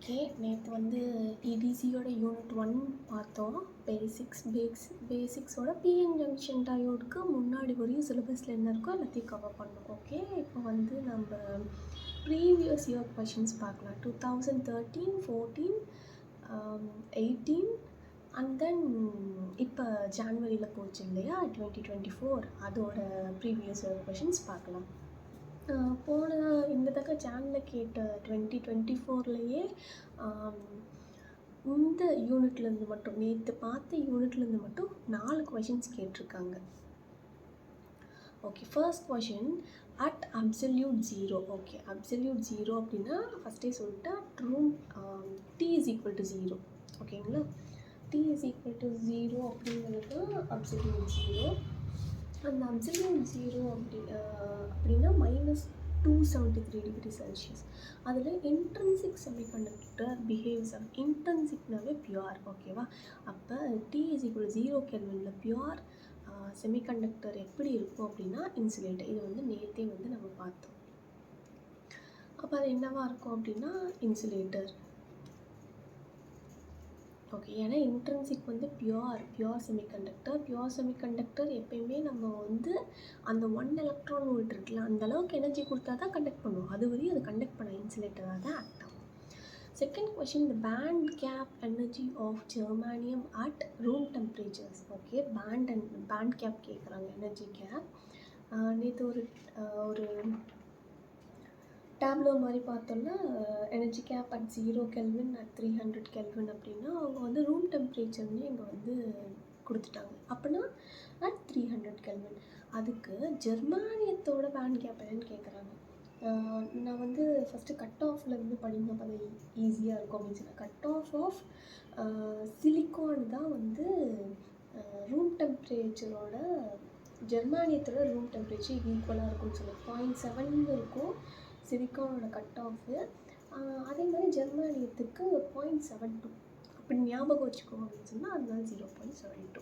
Okay, நேற்று வந்து இடிசியோட unit 1 பார்த்தோம். பேசிக்ஸோட பிஎன் ஜங்ஷன் டயோடுக்கு முன்னாடி வரையும் சிலபஸில் என்ன இருக்கோ எல்லாத்தையும் கவர் பண்ணோம். ஓகே, இப்போ வந்து நம்ம ப்ரீவியஸ் இயர் கொஷின்ஸ் பார்க்கலாம். 2013, 14, 18 அண்ட் தென் இப்போ ஜான்வரியில் போச்சு இல்லையா 2024, அதோட ப்ரீவியஸ் இயர் கொஷின்ஸ் பார்க்கலாம். போன இந்த தடவை சேனலில் கேட்ட 2024லேயே இந்த யூனிட்லேருந்து மட்டும் நேற்று பார்த்த யூனிட்லேருந்து மட்டும் 4 கொஷின்ஸ் கேட்டிருக்காங்க. Okay, first question at absolute 0. Okay, absolute 0 அப்படின்னா ஃபஸ்ட்டே சொல்லிட்டா ட்ரூம் t is equal to 0. ஓகேங்களா, t is equal to 0 அப்படிங்கிறது தான் அப்சல்யூட் 0. அந்த அப்சல்யூட் 0 அப்படின்னா -273 டிகிரி செல்சியஸ். அதில் இன்ட்ரின்சிக் செமிகண்டக்டர் பிஹேவ்ஸ் இன்ட்ரின்சிக்னாவே பியூர். ஓகேவா, அப்போ t is equal to 0 கெல்வினில் பியூர் செமிகண்டக்டர் எப்படி இருக்கும் அப்படின்னா இன்சுலேட்டர். இது வந்து நேற்றே வந்து நம்ம பார்த்தோம். அப்போ அது என்னவா இருக்கும் அப்படின்னா இன்சுலேட்டர். ஓகே, ஏன்னா இன்ட்ரின்சிக் வந்து பியூர் செமிகண்டக்டர் எப்பயுமே நம்ம வந்து அந்த 1 எலக்ட்ரான் வோல்ட் இருக்குல்ல அந்த அளவுக்கு எனர்ஜி கொடுத்தா தான் கண்டக்ட் பண்ணுவோம். அது வரையும் அது கண்டக்ட் பண்ண இன்சுலேட்டராக தான் ஆக்ட் ஆகும். Second question, the band gap energy of germanium at room temperatures. Okay, band gap கேட்குறாங்க, எனர்ஜி கேப். நேற்று ஒரு டேப்லோ மாதிரி பார்த்தோம்னா energy gap at 0 kelvin at 300 kelvin அப்படின்னா அவங்க வந்து ரூம் டெம்பரேச்சர்னு இங்கே வந்து கொடுத்துட்டாங்க. அப்படின்னா அட் 300 கெல்வின். அதுக்கு ஜெர்மானியத்தோட பேண்ட் கேப் என்னன்னு கேட்குறாங்க. நான் வந்து ஃபஸ்ட்டு கட் ஆஃப்லேருந்து படிங்க, அப்போ அது ஈஸியாக இருக்கும் அப்படின்னு சொன்னேன். கட் ஆஃப் சிலிக்கான் தான் வந்து ரூம் டெம்பரேச்சரோட ஜெர்மானியத்தோட ரூம் டெம்பரேச்சர் ஈக்குவலாக இருக்கும்னு சொன்னேன். 0.7 இருக்கும் சிலிக்கானோட கட் ஆஃபு. அதே மாதிரி ஜெர்மானியத்துக்கு 0.72 அப்படி ஞாபகம் வச்சுக்கோங்க அப்படின்னு சொன்னால் அதனால 0.72.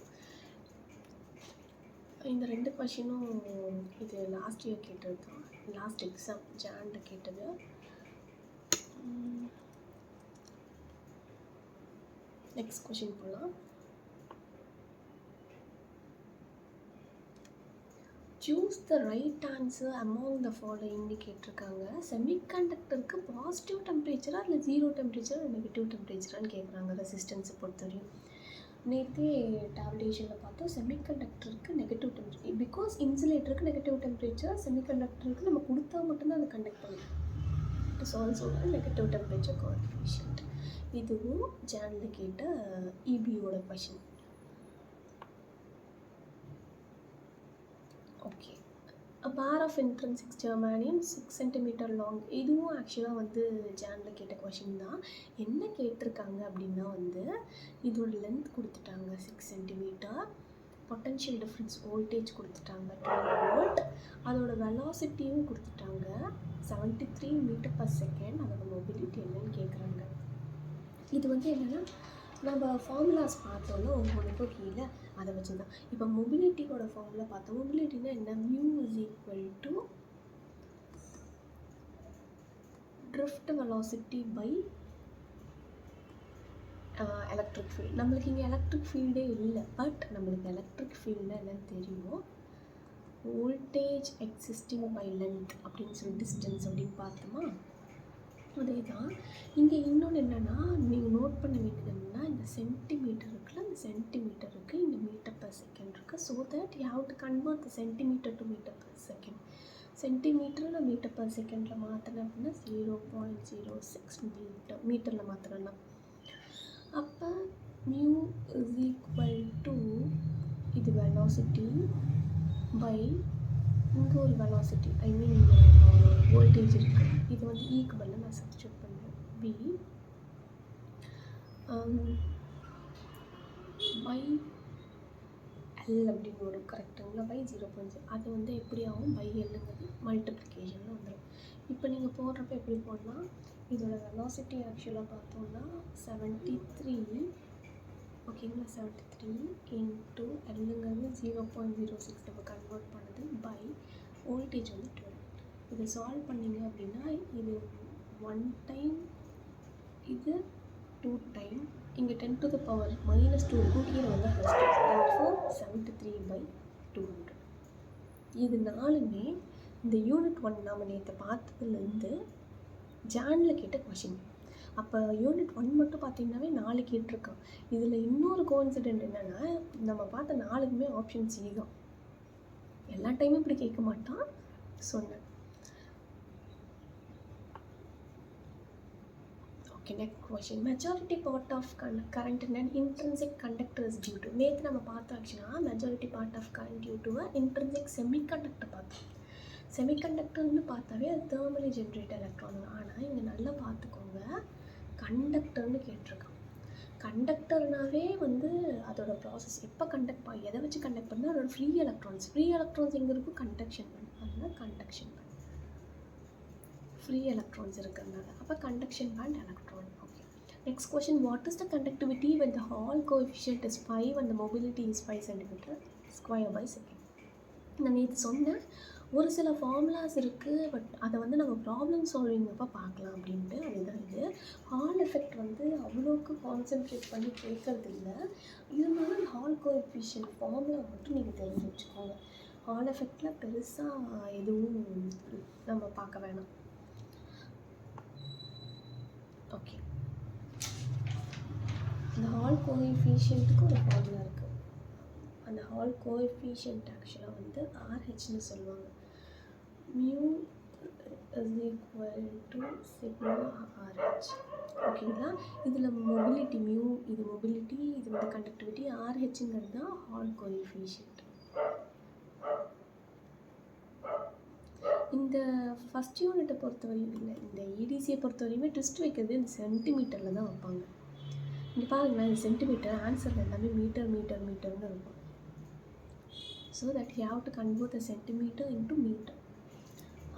இந்த 2 கொஷினும் இது லாஸ்ட் இயர் கேட்டது தான், லாஸ்ட் எக்ஸாம் ஜானில் கேட்டது. நெக்ஸ்ட் கொஷின் போகலாம். Choose the right answer among the ஃபாலோயிங்னு கேட்டிருக்காங்க. செமிகண்டக்டருக்கு பாசிட்டிவ் டெம்பரேச்சரா இல்லை 0 டெம்பரேச்சரா நெகட்டிவ் டெம்பரேச்சரான்னு கேட்குறாங்க ரெசிஸ்டன்ஸை பொறுத்தவரையும். நேற்றே டேப்லேஷனில் பார்த்தோம் செமிகண்டக்டருக்கு நெகட்டிவ் டெம்பரேச்சர், பிகாஸ் இன்சுலேட்டருக்கு நெகட்டிவ் டெம்பரேச்சர், செமிகண்டக்டருக்கு நம்ம கொடுத்தா மட்டும்தான் அதை கண்டக்ட் பண்ணும். It is also negative temperature coefficient. இதுவும் ஜானில் கேட்ட இபியோட question. Okay, a bar of intrinsic germanium 6 cm long. இதுவும் ஆக்சுவலாக வந்து ஜானில் கேட்ட கொஷின் தான். என்ன கேட்டிருக்காங்க அப்படின்னா வந்து இதோட லென்த் கொடுத்துட்டாங்க 6 cm, பொட்டன்ஷியல் டிஃப்ரென்ஸ் வோல்டேஜ் கொடுத்துட்டாங்க 12 volt, அதோட வெலாசிட்டியும் கொடுத்துட்டாங்க 73 m/s. அதோட மொபிலிட்டி என்னன்னு கேட்குறாங்க. இது வந்து என்னென்னா நம்ம ஃபார்முலாஸ் பார்த்தோன்னா ஒவ்வொன்றுக்கும் கீழே அதை வச்சு தான். இப்போ மொபிலிட்டியோட ஃபார்முலா பார்த்தோம். மொபிலிட்டினா என்ன? Mu is equal to drift velocity by electric field. நம்மளுக்கு இங்கே எலக்ட்ரிக் ஃபீல்டே இல்லை, பட் நம்மளுக்கு எலக்ட்ரிக் ஃபீல்டுனா என்னன்னு தெரியும். வோல்டேஜ் எக்ஸிஸ்டிங் பை லென்த் அப்படின்னு சொல்லி டிஸ்டன்ஸ் அப்படின்னு பார்த்தோமா, அதே தான் இங்கே. இன்னொன்று என்னென்னா நீங்கள் நோட் பண்ண வேண்டியது என்னென்னா இந்த சென்டிமீட்டர் இருக்குல்ல, அந்த சென்டிமீட்டருக்கு இங்கே m/s இருக்குது. So that you have to convert the centimetre to m/s. Centimetre நான் m/s மாற்றினேன் அப்படின்னா 0.06 மீட்டரில் மாற்றினேன்னா அப்போ மியூ இஸ் ஈக்குவல் டு இது வெலாசிட்டி பை இங்கே ஒரு வெலாசிட்டி, ஐ மீன் வோல்டேஜ் இருக்குது. இது வந்து ஈக்கு பதில் நான் சப்ஸ்டியூட் பண்ணுறேன். பி பை எல் அப்படின்னு வரும், கரெக்டுங்களா? பை 0.0. அது வந்து எப்படி ஆகும்? பை எல்லுங்கிறது மல்டிப்ளிகேஷனில் வந்துடும். இப்போ நீங்கள் போடுறப்ப எப்படி போடலாம்? இதோட வெலாசிட்டி ஆக்சுவலாக பார்த்தோம்னா 73, ஓகேங்களா? 73 இன்ட்டு எல்லுங்கிறது 0.06 நம்ம கன்வெர்ட் பண்ணுது பை வோல்டேஜ் வந்து 12. இதை சால்வ் பண்ணிங்க அப்படின்னா இது 1 டைம் இது 2 டைம் இங்கே 10 to the power -2 இருக்கும், கீழே வந்து +2, therefore 73/200. இது 4மே இந்த யூனிட் 1 நாம் நேற்று பார்த்ததுலேருந்து ஜானில் கேட்ட கொஷின். அப்போ யூனிட் 1 மட்டும் பார்த்திங்கனாவே 4 கேட்டிருக்கான். இதில் இன்னொரு கோஇன்சிடென்ட் என்னென்னா, நம்ம பார்த்த 4க்குமே ஆப்ஷன் சி தான். எல்லா டைமும் இப்படி கேட்க மாட்டான் சொன்னேன். Okay, next question. Majority part of current in an intrinsic conductor is due to. நேற்று நம்ம பார்த்தோம் ஆக்சுவலாக majority part of current due to intrinsic semiconductor பார்த்தோம். செமிகண்டக்டர்னு பார்த்தாவே அது தேர்மலி ஜென்ரேட் எலக்ட்ரான். ஆனால் இங்கே நல்லா பார்த்துக்கோங்க, கண்டக்டர்னு கேட்டிருக்கான். கண்டக்டர்னாவே வந்து அதோட ப்ராசஸ் எப்போ எதை வச்சு கண்டக்ட் பண்ணால் அதோட ஃப்ரீ எலக்ட்ரான்ஸ் எங்கே இருக்கும், கண்டக்ஷன் பண்ண. அதனால் கண்டக்ஷன் பேண்ட், ஃப்ரீ எலக்ட்ரான்ஸ் இருக்கிறதுனால அப்போ conduction band electron. Okay, next question. What is the conductivity when the Hall coefficient is 5 and the mobility is 5 cm²/s? நான் நேற்று சொன்னேன், ஒரு சில ஃபார்முலாஸ் இருக்குது, பட் அதை வந்து நம்ம ப்ராப்ளம் சால்விங் அப்போ பார்க்கலாம் அப்படின்ட்டு. அதுதான் இது. ஹால் எஃபெக்ட் வந்து அவ்வளோக்கு கான்சென்ட்ரேட் பண்ணி கேட்கறது இல்லை. இருந்தாலும் ஹால் கோஎஃபிஷியன்ட் ஃபார்முலா மட்டும் நீங்கள் தெரிஞ்சு வச்சுக்கோங்க. ஹால் எஃபெக்டில் பெருசாக எதுவும் நம்ம பார்க்க வேணாம். ஓகே, இந்த ஹால் கோஎஃபிஷியன்ட்டுக்கு ஒரு ஃபார்முலா இருக்குது. அந்த ஹால் கோஎஃபிஷியன்ட் ஆக்சுவலாக வந்து ஆர்ஹெச்னு சொல்லுவாங்க. Mu is equal to sigma R H. ஓகேங்களா, இதில் மொபிலிட்டி மியூ, இது மொபிலிட்டி, இது வந்து கண்டக்டிவிட்டி, ஆர்ஹெச்ங்கிறது தான் ஹால் கோஎஃபிஷியன்ட். இந்த ஃபஸ்ட் யூனிட்டை பொறுத்தவரையும் இல்லை, இந்த இடிசியை பொறுத்தவரையுமே ட்விஸ்ட் வைக்கிறது இந்த சென்டிமீட்டரில் தான் வைப்பாங்க. இங்கே பாருங்களேன், இந்த சென்டிமீட்டர் ஆன்சரில் எல்லாமே மீட்டர்னு இருக்கும். So that you have to convert the centimetre into metre.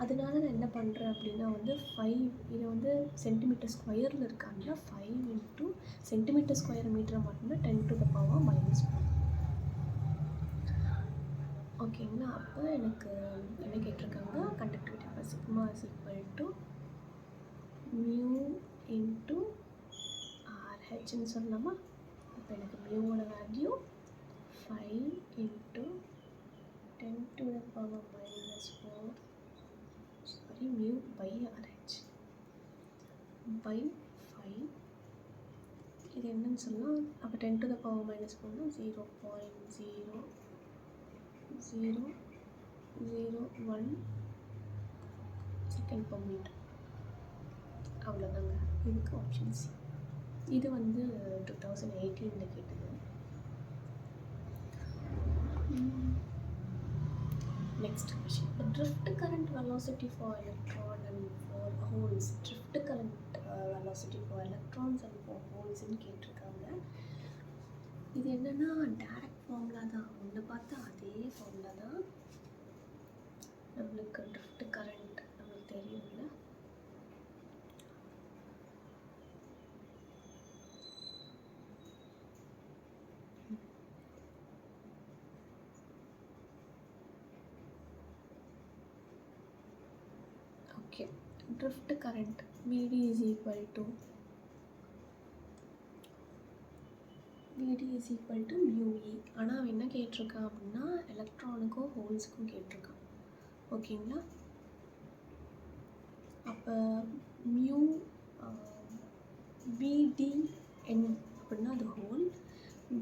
அதனால நான் என்ன பண்ணுறேன் அப்படின்னா வந்து 5, இதை வந்து சென்டிமீட்டர் ஸ்கொயரில் இருக்காங்கன்னா 5 இன்ட்டு சென்டிமீட்டர் ஸ்கொயர் மீட்டரை மட்டும்னா 10 to the power -4. ஓகேங்களா, அப்போ எனக்கு என்ன கேட்டிருக்காங்க, கண்டக்டிவிட்டி அப்போ sigma is equal to mu into ஆர்ஹெச்னு சொல்லலாமா. அப்போ எனக்கு மியூவோட value 5 into 10 to the power -4 mu by RH by 5. இது என்னன்னு சொல்லலாம், அப்போ 10 to the power -4 0.0001 second per metre. அவ்வளோதாங்க, இதுக்கு ஆப்ஷன் சி. இது வந்து 2018 கேட்டது. Next question. The drift current velocity for electron and for holes. Drift current velocity for electrons and for holes in கேட்டிருக்காங்க. இது என்னன்னா டைரக்ட் ஃபார்முலா தான், ஒன்று பார்த்தா அதே ஃபார்முலா தான். நம்மளுக்கு drift current நம்மளுக்கு தெரியும்ல. drift current Vd is equal to mu e. ஆனால் அவன் என்ன கேட்டிருக்கான் அப்படின்னா எலக்ட்ரானுக்கும் ஹோல்ஸுக்கும் கேட்டிருக்கான். ஓகேங்களா, அப்போ மியூ VdN அப்படின்னா அது ஹோல்,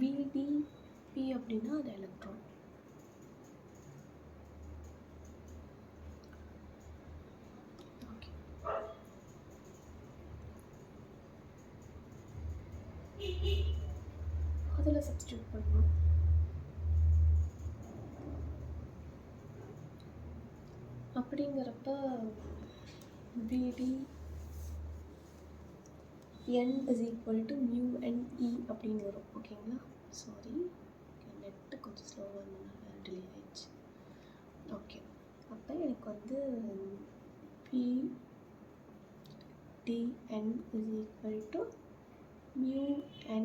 VdP அப்படின்னா அது எலக்ட்ரான். அதில் சப்ஸ்டியூட் பண்ணணும். அப்படிங்கிறப்ப VdN is equal to mu NE அப்படின்னு வரும். ஓகேங்களா, சாரி நெட்டு கொஞ்சம் ஸ்லோவாக இருந்ததுனால டிலே ஆயிடுச்சு. ஓகே, அப்போ எனக்கு வந்து VdN is equal to mu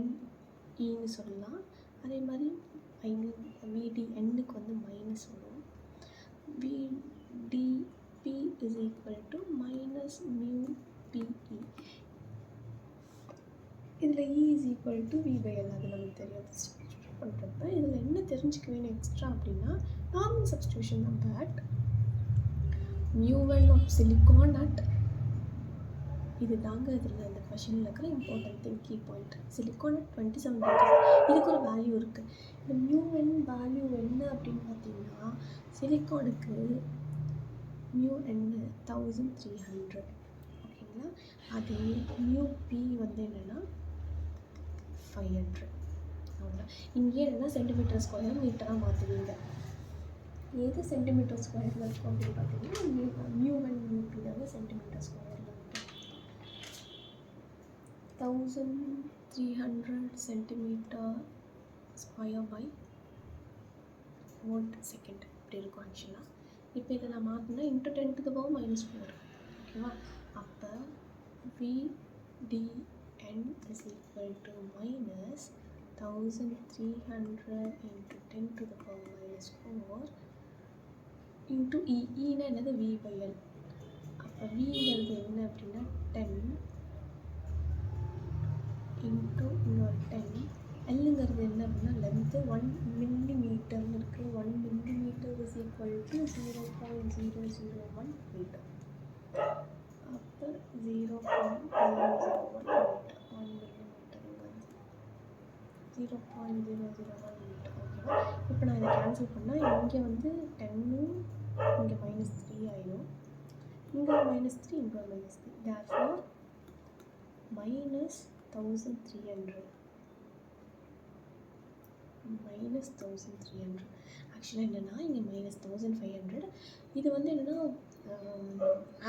NEன்னு சொல்லலாம். அதே மாதிரி VdNக்கு வந்து மைனஸ் வரும். VdP is equal to minus mu PE. இதில் E is equal to V/L, அது நமக்கு தெரியாது. சப்ஸ்டியூட் பண்ணுறப்ப இதில் என்ன தெரிஞ்சுக்க வேணும் எக்ஸ்ட்ரா அப்படின்னா, நார்மல் சப்ஸ்டியூஷன் தான். But mu1 of silicon at இது தாங்க இதில் இந்த கொஷனில் இருக்கிற important thing, key point. Silicon at 27 இதுக்கு ஒரு வேல்யூ இருக்குது. இந்த mu1 வேல்யூ என்ன அப்படின்னு பார்த்தீங்கன்னா, சிலிக்கானுக்கு mu1 1300, ஓகேங்களா. அதே mu p வந்து என்னென்னா 500. அவ்வளோதான். இங்கே என்னென்னா சென்டிமீட்டர் ஸ்கொயர் மீட்டராக மாற்றுவீங்க. எது சென்டிமீட்டர் ஸ்கொயரில் இருக்கும் அப்படின்னு பார்த்தீங்கன்னா, mu1 mu p தாங்க சென்டிமீட்டர் ஸ்கொயரில் இருக்கும். 1300 centimetre square by volt second இப்படி இருக்கும் ஆக்சுவலாக. இப்போ இதை நான் மாற்றினா இன்ட்டு 10 to the power -4, ஓகேவா. அப்போ VDN is equal to minus 1300 into 10 to the power -4 into E. னா என்னது V/L. அப்போ Vங்கிறது என்ன அப்படின்னா 10 into இன்னொரு 10. Lங்கிறது என்ன அப்படின்னா லென்த்து 1 மில்லிமீட்டர்னு இருக்குது. 1 millimeter is equal to 0.001 metre. அப்போ 0.001 மீட்டர், 1 மில்லிமீட்டருங்கிறது 0.001 மீட்டர், ஓகேவா. இப்போ நான் இதை கேன்சல் பண்ணால் இங்கே வந்து 10 இங்கே -3 ஆயிடும். இங்கே ஒரு -3, இங்கே ஒரு -3. therefore -1300 -1300. ஆக்சுவலாக என்னென்னா இங்கே -1500. இது வந்து என்னென்னா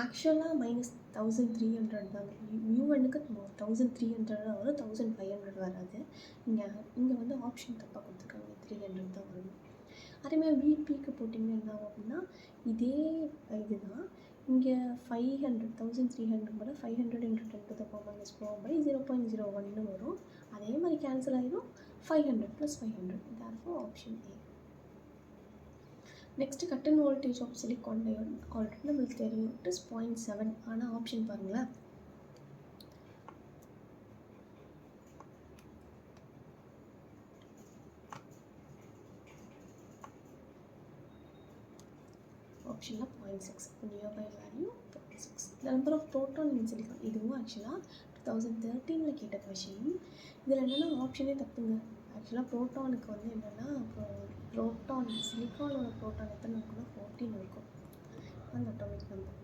ஆக்சுவலாக -1300 தாங்க. mu1க்கு 1300 வரும், 1500 வராது. இங்கே வந்து ஆப்ஷன் தப்பாக கொடுத்துருக்காங்க, 300 தான் வரும். அதேமாதிரி விபிக்கு போட்டிங்கன்னா என்ன ஆகும் அப்படின்னா இதே இதுதான். இங்கே 500 1300 கூட 500 into 10 to the power -4 by 0.01 வரும். அதே மாதிரி கேன்சல் ஆகிடும். 500 + 500, therefore option A. Next cut and voltage of silicon diode already நம்மளுக்கு தெரியும், இட் இஸ் 0.7. ஆனால் ஆப்ஷன் பாருங்களேன், ஆப்ஷனில் 0.6. Nearby value 0.6. Number of proton in silicon, இதுவும் ஆக்சுவலாக 2013 கேட்ட கொஷின். இதில் என்னென்னா ஆப்ஷனே தப்புங்க. ஆக்சுவலாக ப்ரோட்டானுக்கு வந்து என்னென்னா ப்ரோட்டான் சிலிக்கானோட ப்ரோட்டான் எத்தனை இருக்குன்னா 14 இருக்கும். அந்த அட்டாமிக் நம்பர்.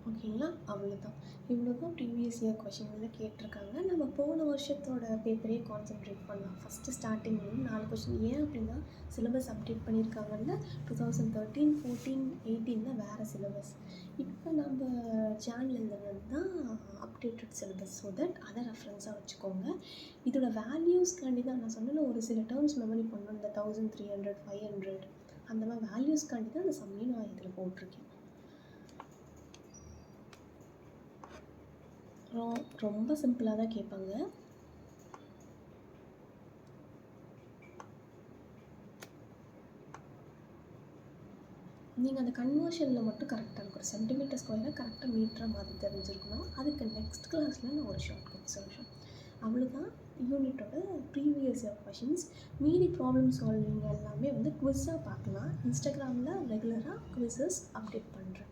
ஓகேங்களா, அவ்வளோதான். இவ்வளோ தான் ப்ரீவியஸ் இயர் கொஷினில் கேட்டிருக்காங்க. நம்ம போன வருஷத்தோட பேப்பரே கான்சென்ட்ரேட் பண்ணலாம். First starting 4 question. ஏன் அப்படின்னா சிலபஸ் அப்டேட் பண்ணியிருக்காங்கல்ல, 2013, 14, 18 வேறு சிலபஸ். இப்போ நம்ம சேனலில் தான் அப்டேட்டட் சிலபஸ். ஸோ தட் அதை ரெஃபரன்ஸாக வச்சுக்கோங்க. இதோட வேல்யூஸ்க்காண்டி தான் நான் சொன்னேன், ஒரு சில டேர்ம்ஸ் மெமரி பண்ணணும். இந்த 1300, 500 அந்த மாதிரி வேல்யூஸ்க்காண்டி தான் அந்த சம்மையும் நான் இதில் போட்டிருக்கேன். ரொம்ப சிம்பிளாக தான் கேட்பாங்க. நீங்கள் அந்த கன்வர்ஷனில் மட்டும் கரெக்டாக இருக்கும். சென்டிமீட்டர் ஸ்கொயரை கரெக்டாக மீட்டராக மாற்றி தெரிஞ்சிருக்கணும். அதுக்கு நெக்ஸ்ட் கிளாஸில் நான் ஒரு ஷார்ட்கட் சொல்கிறேன். அவ்வளோதான் யூனிட்டோட ப்ரீவியஸ் இயர் கொஷின்ஸ். மீதி ப்ராப்ளம் சால்விங் எல்லாமே வந்து குவிஸாக பார்க்கலாம். இன்ஸ்டாகிராமில் ரெகுலராக குவிஸஸ் அப்டேட் பண்ணுறேன்.